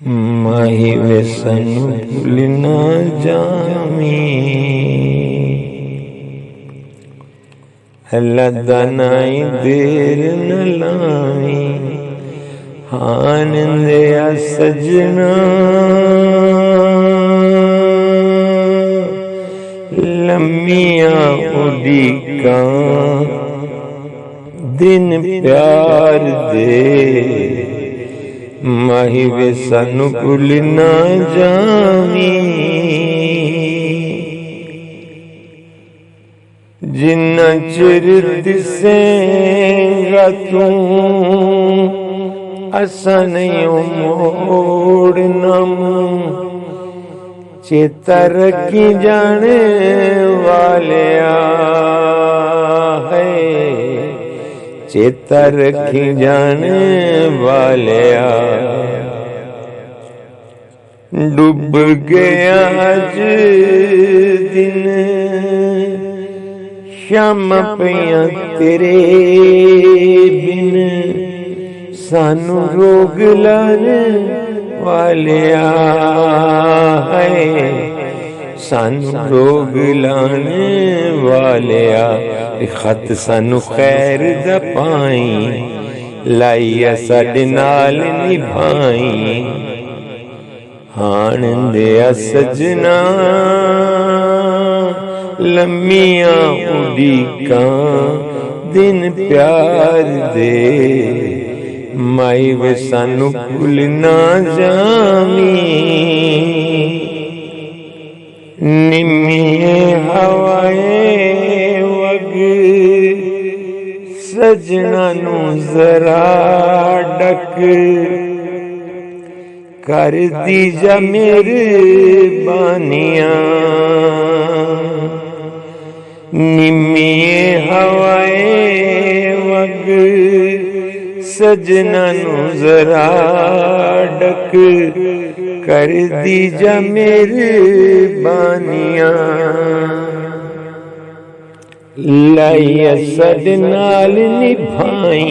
माही वे सानू भूल ना जावी, लदा नाई देर न लावी। आनंदिया सजना लम्मिया उड़ीका दिन प्यार दे, माही वे सानू भूल ना जावी। जिन्ना चिर दिसेगा तू असा नहीं मोड़ना, चेता रखी जाने वाले है, चेता रखी जाने वाले। डूब गया आज दिन शाम पिया तेरे बिन, सानू रोग लाने वाले है, सानू रोग लाने वाले। खत सानू खैर दा पाई, लाइया साडे नाल निभाई। आनंदिया सजना लम्मिया उड़ीका दिन प्यार दे, माई वे सानू भूल ना जावी। निम्मिए हवाए वग सजना नू जरा डक, कर दी जा मेरे बानिया। निम्मिए हवाए वग सजना नू जरा डक, कर दी जा मेरे बानिया। लाइया सद नाल निभाई,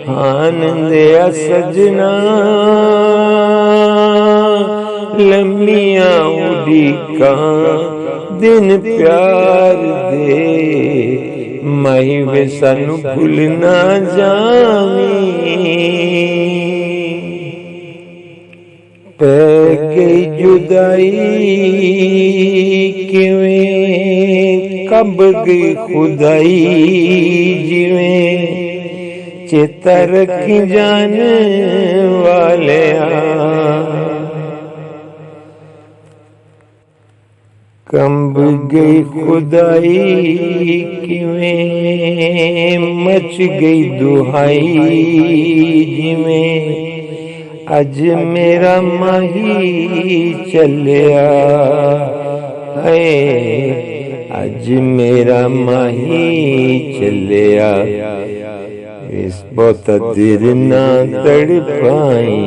आनंदिया सजना लम्मिया उड़ीका दिन प्यार दे, माही वे सानू भूल ना जावी। पै गई जुदाई किवें, कब गई खुदाई जिवें, चेता रखी जाने वाले। कब गई खुदाई किवें, मच गई दुहाई जिवें, अज मेरा माही चलिया है, अज मेरा माही चलिया। इस बहुत दिल ना तड़पाई,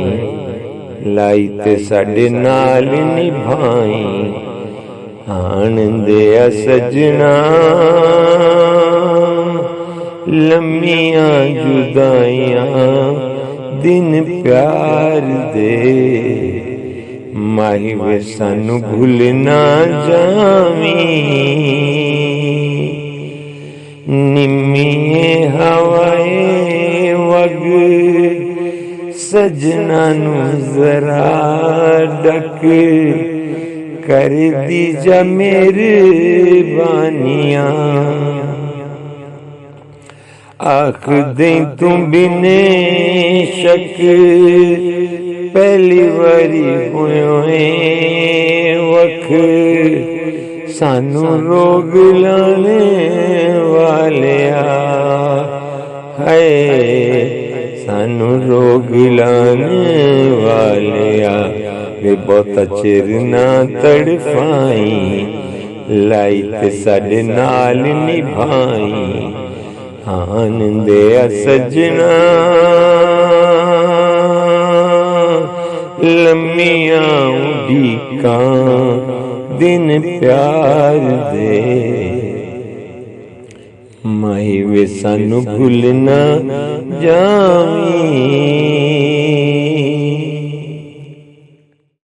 लाई ते साडे नाल निभाई। आनंदिया सजना लम्मिया जुदाइयां दिन प्यार दे, माही वे सानू भूल ना जावी। निम्मिए हवाए वग सजना नू जरा डक, कर दी जा मेरे बानिया। आख दे तू बिने शक पहली बारी होए वख, सानू रोग लाने वाले है, सानू रोग लाने वाले। वे बहुत चिर ना तड़फाई, लाई ते साडे नाल निभाई। आनंदिया सजना लम्मिया उड़ीका दिन प्यार दे, माही वे सानू भूल ना जावी।